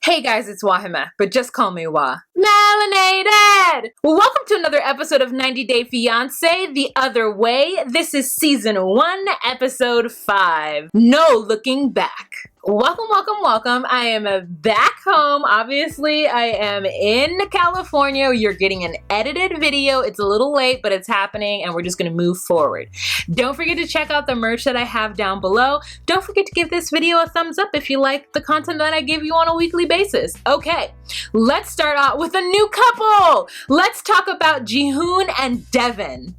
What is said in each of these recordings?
Hey guys, it's Wahima, but just call me Wah. Melanated! Well, welcome to another episode of 90 Day Fiancé, The Other Way. This is Season 1, Episode 5. No Looking Back. Welcome, welcome, welcome. I am back home. Obviously, I am in California. You're getting an edited video. It's a little late, but it's happening, and we're just gonna move forward. Don't forget to check out the merch that I have down below. Don't forget to give this video a thumbs up if you like the content that I give you on a weekly basis. Okay, let's start out with a new couple. Let's talk about Ji-Hoon and Devon.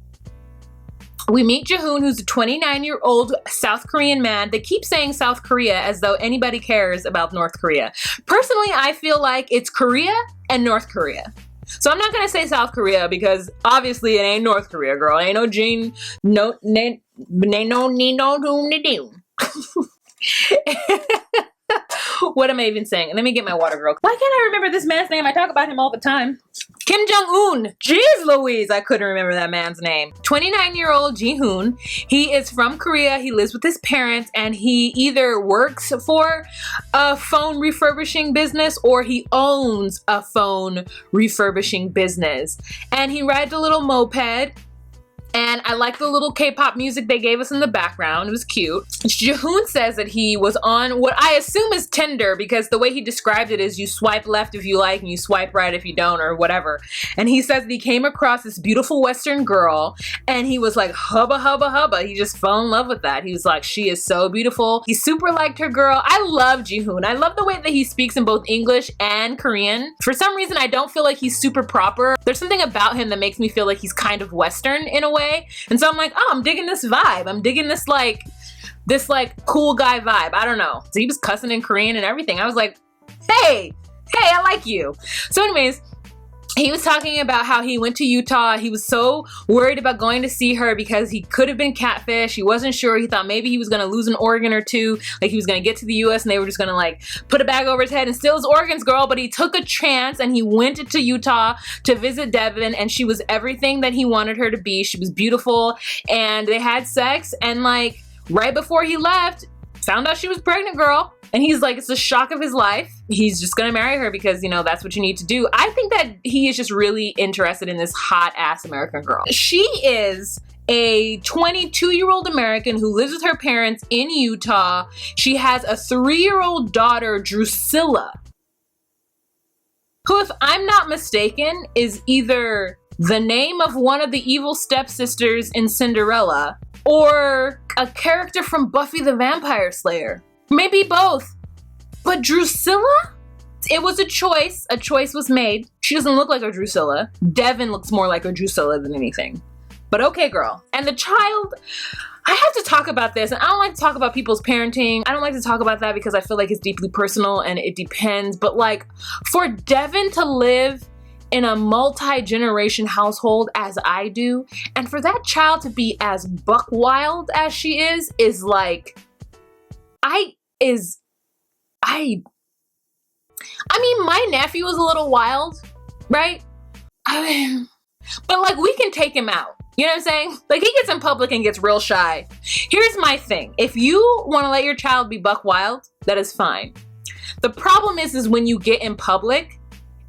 We meet Ji-Hoon, who's a 29-year-old South Korean man. They keep saying South Korea as though anybody cares about North Korea. Personally, I feel like it's Korea and North Korea. So I'm not gonna say South Korea because obviously it ain't North Korea, girl. Ain't no Gene, no, need no doom to do. What am I even saying? Let me get my water, girl. Why can't I remember this man's name? I talk about him all the time. Kim Jong-un. Jeez Louise, I couldn't remember that man's name. 29-year-old Ji-Hoon. He is from Korea. He lives with his parents, and he either works for a phone refurbishing business or he owns a phone refurbishing business. And he rides a little moped. And I like the little K-pop music they gave us in the background. It was cute. Ji-Hoon says that he was on what I assume is Tinder, because the way he described it is you swipe left if you like and you swipe right if you don't, or whatever. And he says that he came across this beautiful Western girl and he was like, hubba, hubba, hubba. He just fell in love with that. He was like, she is so beautiful. He super liked her girl. I love Ji-Hoon. I love the way that he speaks in both English and Korean. For some reason, I don't feel like he's super proper. There's something about him that makes me feel like he's kind of Western in a way. And so I'm like, oh, I'm digging this vibe. I'm digging this like cool guy vibe. I don't know. So he was cussing in Korean and everything. I was like, hey, I like you. So anyways, he was talking about how he went to Utah. He was so worried about going to see her because he could have been catfish. He wasn't sure. He thought maybe he was going to lose an organ or two. Like he was going to get to the US and they were just going to like put a bag over his head and steal his organs, girl. But he took a chance and he went to Utah to visit Devon, and she was everything that he wanted her to be. She was beautiful, and they had sex, and like right before he left, found out she was pregnant, girl. And he's like, it's the shock of his life. He's just gonna marry her because, you know, that's what you need to do. I think that he is just really interested in this hot ass American girl. She is a 22-year-old American who lives with her parents in Utah. She has a 3-year-old daughter, Drusilla, who, if I'm not mistaken, is either the name of one of the evil stepsisters in Cinderella or a character from Buffy the Vampire Slayer. Maybe both. But Drusilla? It was a choice. A choice was made. She doesn't look like a Drusilla. Devon looks more like a Drusilla than anything. But okay, girl. And the child, I have to talk about this, and I don't like to talk about people's parenting. I don't like to talk about that because I feel like it's deeply personal and it depends. But like, for Devon to live in a multi-generation household as I do, and for that child to be as buck wild as she is like, I mean, my nephew was a little wild, right? But like, we can take him out. You know what I'm saying? Like, he gets in public and gets real shy. Here's my thing. If you want to let your child be buck wild, that is fine. The problem is when you get in public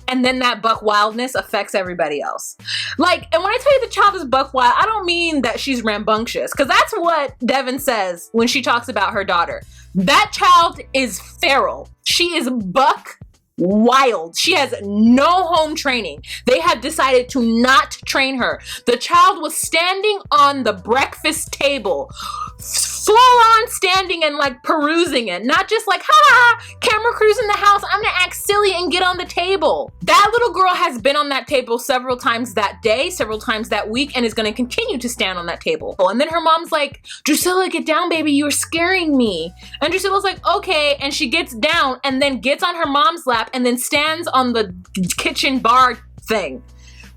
and then that buck wildness affects everybody else. Like, and when I tell you the child is buck wild, I don't mean that she's rambunctious, because that's what Devon says when she talks about her daughter. That child is feral. She is buck wild. She has no home training. They have decided to not train her. The child was standing on the breakfast table, full on standing and like perusing it. Not just like, ha, camera crews in the house, I'm gonna act silly and get on the table. That little girl has been on that table several times that day, several times that week, and is gonna continue to stand on that table. And then her mom's like, Drusilla, get down, baby, you're scaring me. And Drusilla's like, okay. And she gets down and then gets on her mom's lap and then stands on the kitchen bar thing.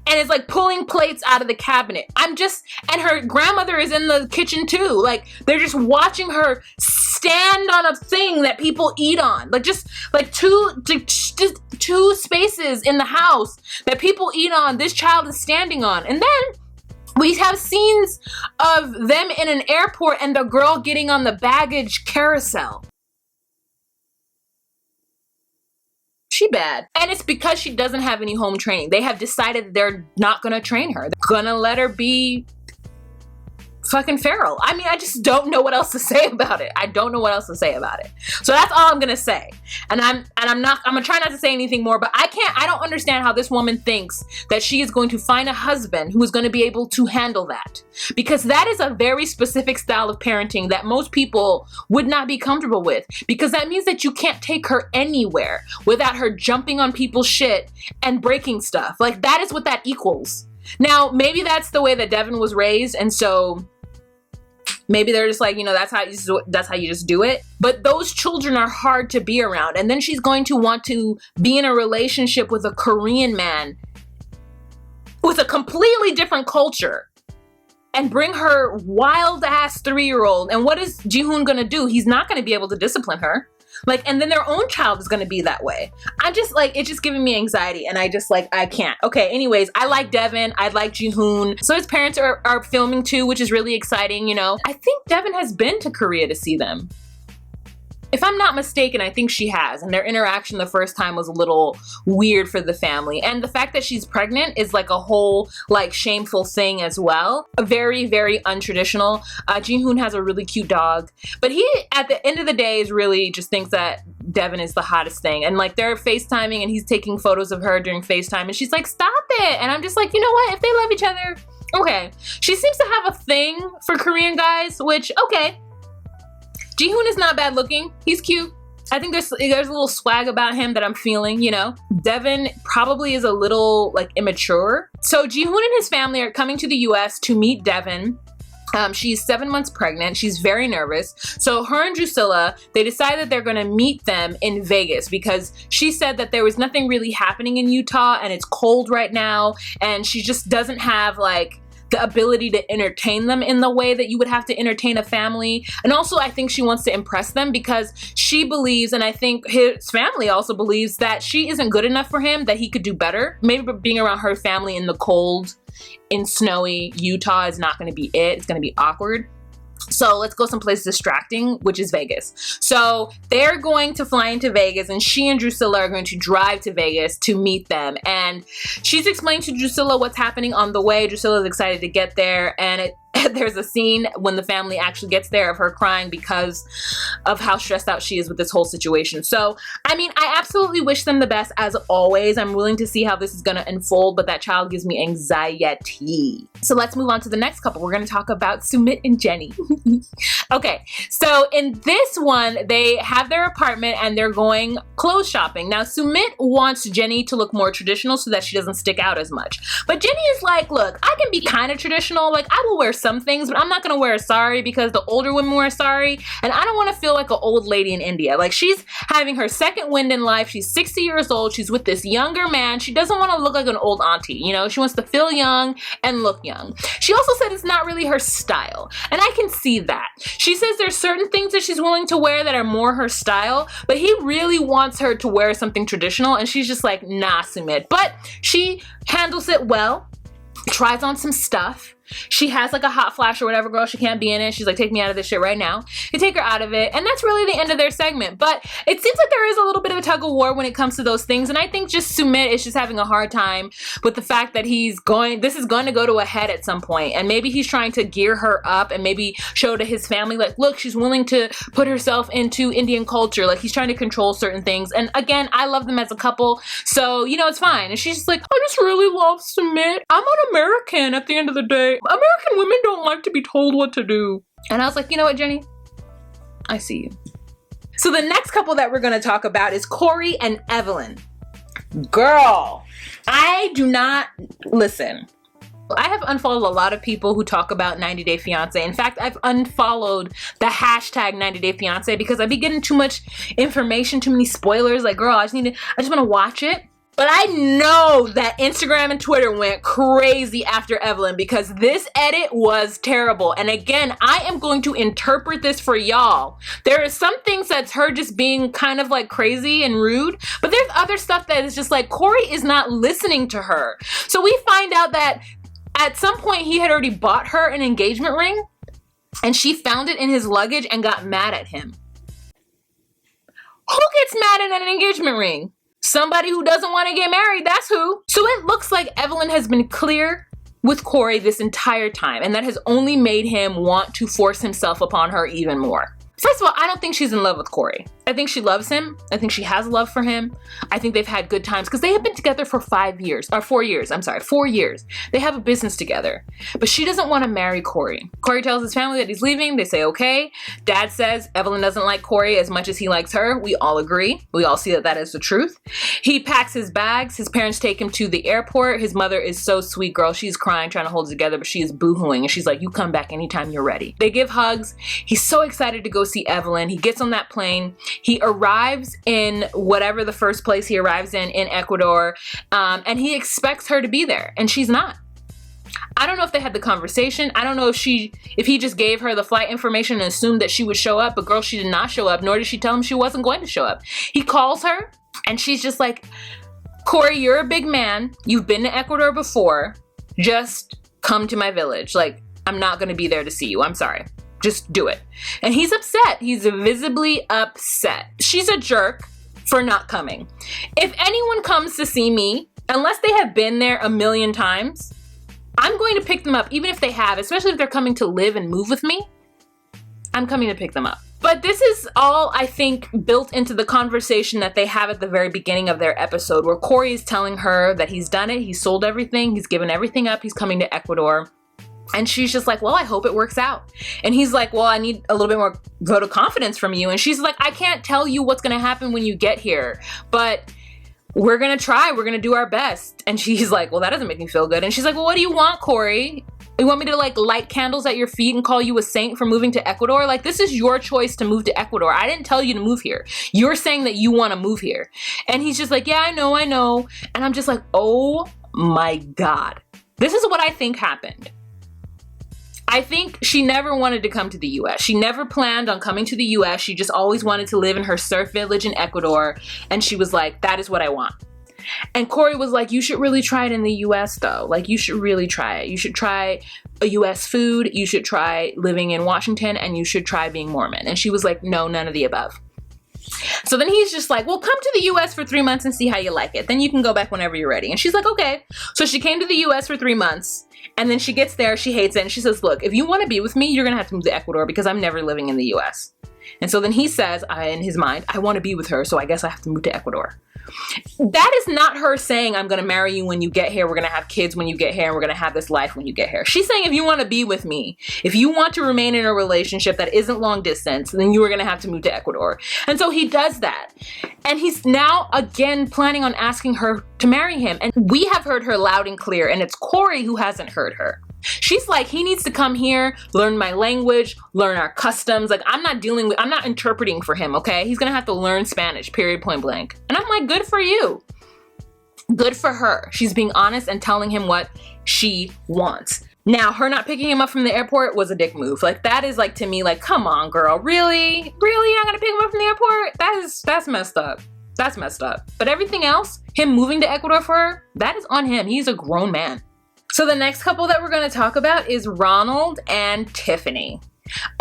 And is like pulling plates out of the cabinet. And her grandmother is in the kitchen too. Like, they're just watching her stand on a thing that people eat on. Like, just like two spaces in the house that people eat on, this child is standing on. And then we have scenes of them in an airport and the girl getting on the baggage carousel. She bad. And it's because she doesn't have any home training. They have decided they're not gonna train her. They're gonna let her be fucking feral. I mean, I just don't know what else to say about it. I don't know what else to say about it. So that's all I'm gonna say. And I'm gonna try not to say anything more, but I don't understand how this woman thinks that she is going to find a husband who is going to be able to handle that. Because that is a very specific style of parenting that most people would not be comfortable with. Because that means that you can't take her anywhere without her jumping on people's shit and breaking stuff. Like, that is what that equals. Now, maybe that's the way that Devon was raised, and so maybe they're just like, you know, that's how you just do it. But those children are hard to be around. And then she's going to want to be in a relationship with a Korean man with a completely different culture and bring her wild ass 3-year-old. And what is Ji-Hoon gonna do? He's not gonna be able to discipline her. Like, and then their own child is going to be that way. I'm just like, it's just giving me anxiety, and I just like, I can't. Okay, anyways, I like Devon. I like Ji-Hoon. So his parents are filming too, which is really exciting, you know. I think Devon has been to Korea to see them. If I'm not mistaken, I think she has, and their interaction the first time was a little weird for the family. And the fact that she's pregnant is like a whole like shameful thing as well. Very, very untraditional. Ji-Hoon has a really cute dog, but he, at the end of the day, is really just thinks that Devon is the hottest thing. And like, they're FaceTiming and he's taking photos of her during FaceTime, and she's like, stop it. And I'm just like, you know what? If they love each other, okay. She seems to have a thing for Korean guys, which, okay. Ji-Hoon is not bad looking. He's cute. I think there's a little swag about him that I'm feeling, you know. Devon probably is a little like immature. So Ji-Hoon and his family are coming to the US to meet Devon. She's 7 months pregnant. She's very nervous. So her and Drusilla, they decide that they're going to meet them in Vegas because she said that there was nothing really happening in Utah and it's cold right now. And she just doesn't have like the ability to entertain them in the way that you would have to entertain a family. And also, I think she wants to impress them because she believes, and I think his family also believes, that she isn't good enough for him, that he could do better. Maybe being around her family in the cold, in snowy Utah is not going to be it. It's going to be awkward. So let's go someplace distracting, which is Vegas. So they're going to fly into Vegas, and she and Drusilla are going to drive to Vegas to meet them. And she's explaining to Drusilla what's happening on the way. Drusilla's excited to get there, and there's a scene when the family actually gets there of her crying because of how stressed out she is with this whole situation. So, I mean, I absolutely wish them the best as always. I'm willing to see how this is going to unfold, but that child gives me anxiety. So let's move on to the next couple. We're going to talk about Sumit and Jenny. Okay, so in this one, they have their apartment and they're going clothes shopping. Now, Sumit wants Jenny to look more traditional so that she doesn't stick out as much. But Jenny is like, look, I can be kind of traditional. Like, I will wear some things, but I'm not gonna wear a sari because the older women wear a sari, and I don't want to feel like an old lady in India. Like, she's having her second wind in life. She's 60 years old. She's with this younger man. She doesn't want to look like an old auntie, you know? She wants to feel young and look young. She also said it's not really her style, and I can see that. She says there's certain things that she's willing to wear that are more her style, but he really wants her to wear something traditional, and she's just like, nah, Sumit. But she handles it well, tries on some stuff. She has like a hot flash or whatever, girl, she can't be in it. She's like, take me out of this shit right now. They take her out of it, and that's really the end of their segment. But it seems like there is a little bit of a tug of war when it comes to those things, and I think just Sumit is just having a hard time with the fact that this is going to go to a head at some point, and maybe he's trying to gear her up and maybe show to his family, like, look, she's willing to put herself into Indian culture. Like, he's trying to control certain things, and again, I love them as a couple, so, you know, it's fine. And she's just like, I just really love Sumit. I'm an American at the end of the day. American women don't like to be told what to do. And I was like, you know what, Jenny? I see you. So the next couple that we're going to talk about is Corey and Evelyn. Girl, I do not listen. I have unfollowed a lot of people who talk about 90 Day Fiancé. In fact, I've unfollowed the hashtag 90 Day Fiancé because I be getting too much information, too many spoilers. Like, girl, I just want to watch it. But I know that Instagram and Twitter went crazy after Evelyn because this edit was terrible. And again, I am going to interpret this for y'all. There are some things that's her just being kind of like crazy and rude, but there's other stuff that is just like Corey is not listening to her. So we find out that at some point he had already bought her an engagement ring and she found it in his luggage and got mad at him. Who gets mad at an engagement ring? Somebody who doesn't want to get married, that's who. So it looks like Evelyn has been clear with Corey this entire time, and that has only made him want to force himself upon her even more. First of all, I don't think she's in love with Corey. I think she loves him. I think she has love for him. I think they've had good times because they have been together for 4 years. 4 years. They have a business together. But she doesn't want to marry Corey. Corey tells his family that he's leaving. They say, okay. Dad says Evelyn doesn't like Corey as much as he likes her. We all agree. We all see that that is the truth. He packs his bags. His parents take him to the airport. His mother is so sweet, girl. She's crying, trying to hold it together, but she is boo-hooing. And she's like, you come back anytime you're ready. They give hugs. He's so excited to go see Evelyn. He gets on that plane. He arrives in whatever the first place he arrives in Ecuador, and he expects her to be there, and she's not. I don't know if they had the conversation. I don't know if he just gave her the flight information and assumed that she would show up, but girl, she did not show up, nor did she tell him she wasn't going to show up. He calls her, and she's just like, Corey, you're a big man. You've been to Ecuador before. Just come to my village. Like, I'm not going to be there to see you. I'm sorry. Just do it. And he's upset. He's visibly upset. She's a jerk for not coming. If anyone comes to see me, unless they have been there a million times, I'm going to pick them up, even if they have, especially if they're coming to live and move with me. I'm coming to pick them up. But this is all, I think, built into the conversation that they have at the very beginning of their episode, where Corey is telling her that he's done it, he's sold everything, he's given everything up, he's coming to Ecuador. And she's just like, well, I hope it works out. And he's like, well, I need a little bit more vote of confidence from you. And she's like, I can't tell you what's going to happen when you get here, but we're going to try. We're going to do our best. And she's like, well, that doesn't make me feel good. And she's like, well, what do you want, Corey? You want me to like light candles at your feet and call you a saint for moving to Ecuador? Like, this is your choice to move to Ecuador. I didn't tell you to move here. You're saying that you want to move here. And he's just like, yeah, I know. And I'm just like, oh my God. This is what I think happened. I think she never wanted to come to the US. She never planned on coming to the US. She just always wanted to live in her surf village in Ecuador. And she was like, that is what I want. And Corey was like, you should really try it in the US though. Like, you should really try it. You should try a US food. You should try living in Washington, and you should try being Mormon. And she was like, no, none of the above. So then he's just like, well, come to the US for 3 months and see how you like it. Then you can go back whenever you're ready. And she's like, okay. So she came to the US for 3 months. And then she gets there, she hates it, and she says, look, if you want to be with me, you're going to have to move to Ecuador because I'm never living in the US. And so then he says, in his mind, I want to be with her, so I guess I have to move to Ecuador. That is not her saying, I'm going to marry you when you get here, we're going to have kids when you get here, and we're going to have this life when you get here. She's saying, if you want to be with me, if you want to remain in a relationship that isn't long distance, then you are going to have to move to Ecuador. And so he does that. And he's now again planning on asking her to marry him. And we have heard her loud and clear, and it's Corey who hasn't heard her. She's like, he needs to come here, learn my language, learn our customs. Like, I'm not interpreting for him, okay? He's gonna have to learn Spanish, period, point blank. And I'm like, good for you. Good for her. She's being honest and telling him what she wants. Now, her not picking him up from the airport was a dick move. Like, that is like, to me, like, come on, girl, really? Really? You're not gonna pick him up from the airport? That's messed up. That's messed up. But everything else, him moving to Ecuador for her, that is on him. He's a grown man. So the next couple that we're going to talk about is Ronald and Tiffany.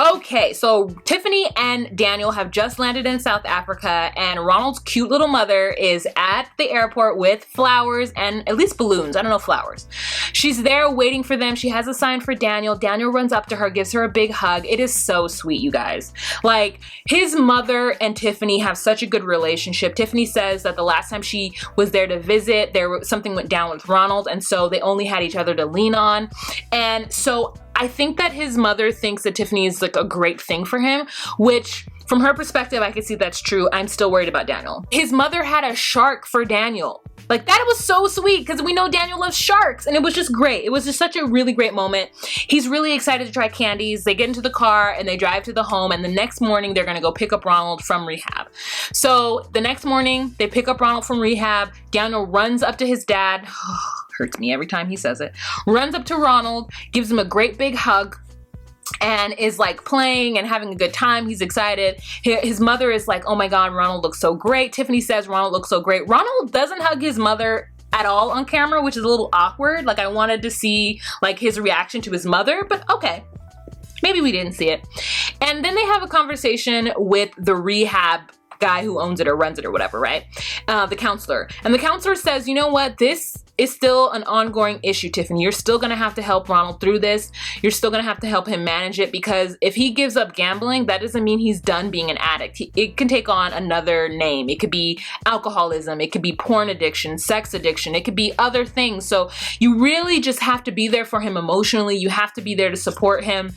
Okay, so Tiffany and Daniel have just landed in South Africa, and Ronald's cute little mother is at the airport with flowers and at least balloons. I don't know, flowers. She's there waiting for them. She has a sign for Daniel. Daniel runs up to her, gives her a big hug. It is so sweet, you guys. Like, his mother and Tiffany have such a good relationship. Tiffany says that the last time she was there to visit, something went down with Ronald, and so they only had each other to lean on. And so I think that his mother thinks that Tiffany is like a great thing for him, which from her perspective, I can see that's true. I'm still worried about Daniel. His mother had a shark for Daniel. Like, that was so sweet because we know Daniel loves sharks, and it was just great. It was just such a really great moment. He's really excited to try candies. They get into the car and they drive to the home, and the next morning they're gonna go pick up Ronald from rehab. So the next morning they pick up Ronald from rehab. Daniel runs up to his dad. Hurts me every time he says it. Runs up to Ronald, gives him a great big hug, and is like playing and having a good time. He's excited. His mother is like, oh my God, Ronald looks so great. Tiffany says Ronald looks so great. Ronald doesn't hug his mother at all on camera, which is a little awkward. Like, I wanted to see like his reaction to his mother, but okay. Maybe we didn't see it. And then they have a conversation with the rehab guy who owns it or runs it or whatever, right? The counselor. And the counselor says, you know what? This is still an ongoing issue, Tiffany. You're still gonna have to help Ronald through this. You're still gonna have to help him manage it, because if he gives up gambling, that doesn't mean he's done being an addict. It can take on another name. It could be alcoholism. It could be porn addiction, sex addiction. It could be other things. So you really just have to be there for him emotionally. You have to be there to support him.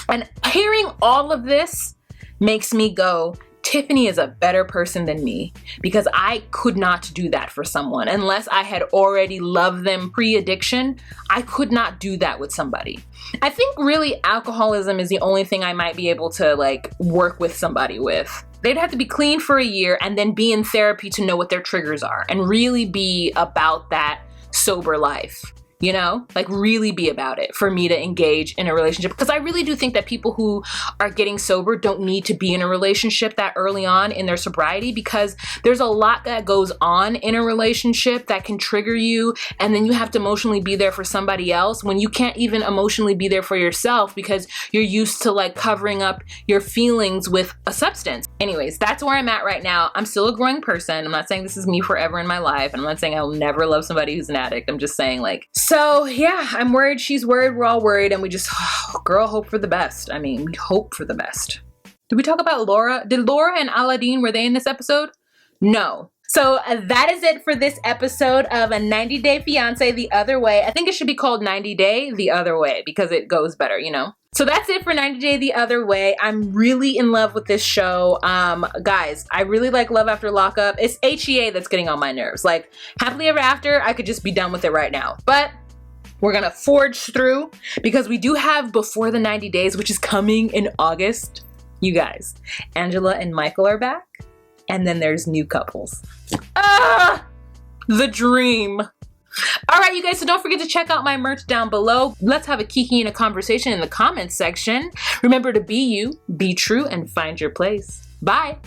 And hearing all of this makes me go, Tiffany is a better person than me, because I could not do that for someone unless I had already loved them pre-addiction. I could not do that with somebody. I think really alcoholism is the only thing I might be able to like work with somebody with. They'd have to be clean for a year and then be in therapy to know what their triggers are and really be about that sober life. You know, like really be about it for me to engage in a relationship. Because I really do think that people who are getting sober don't need to be in a relationship that early on in their sobriety, because there's a lot that goes on in a relationship that can trigger you. And then you have to emotionally be there for somebody else when you can't even emotionally be there for yourself because you're used to like covering up your feelings with a substance. Anyways, that's where I'm at right now. I'm still a growing person. I'm not saying this is me forever in my life. And I'm not saying I'll never love somebody who's an addict. I'm just saying like, so yeah, I'm worried, she's worried, we're all worried, and we just, girl, hope for the best. I mean, we hope for the best. Did we talk about Laura? Did Laura and Aladdin, were they in this episode? No. So that is it for this episode of A 90 Day Fiancé The Other Way. I think it should be called 90 Day The Other Way because it goes better, you know? So that's it for 90 Day The Other Way. I'm really in love with this show. Guys, I really like Love After Lockup. It's HEA that's getting on my nerves. Like, Happily Ever After, I could just be done with it right now. But we're gonna forge through because we do have Before the 90 Days, which is coming in August. You guys, Angela and Michael are back. And then there's new couples. Ah! The dream. All right, you guys, so don't forget to check out my merch down below. Let's have a kiki and a conversation in the comments section. Remember to be you, be true, and find your place. Bye.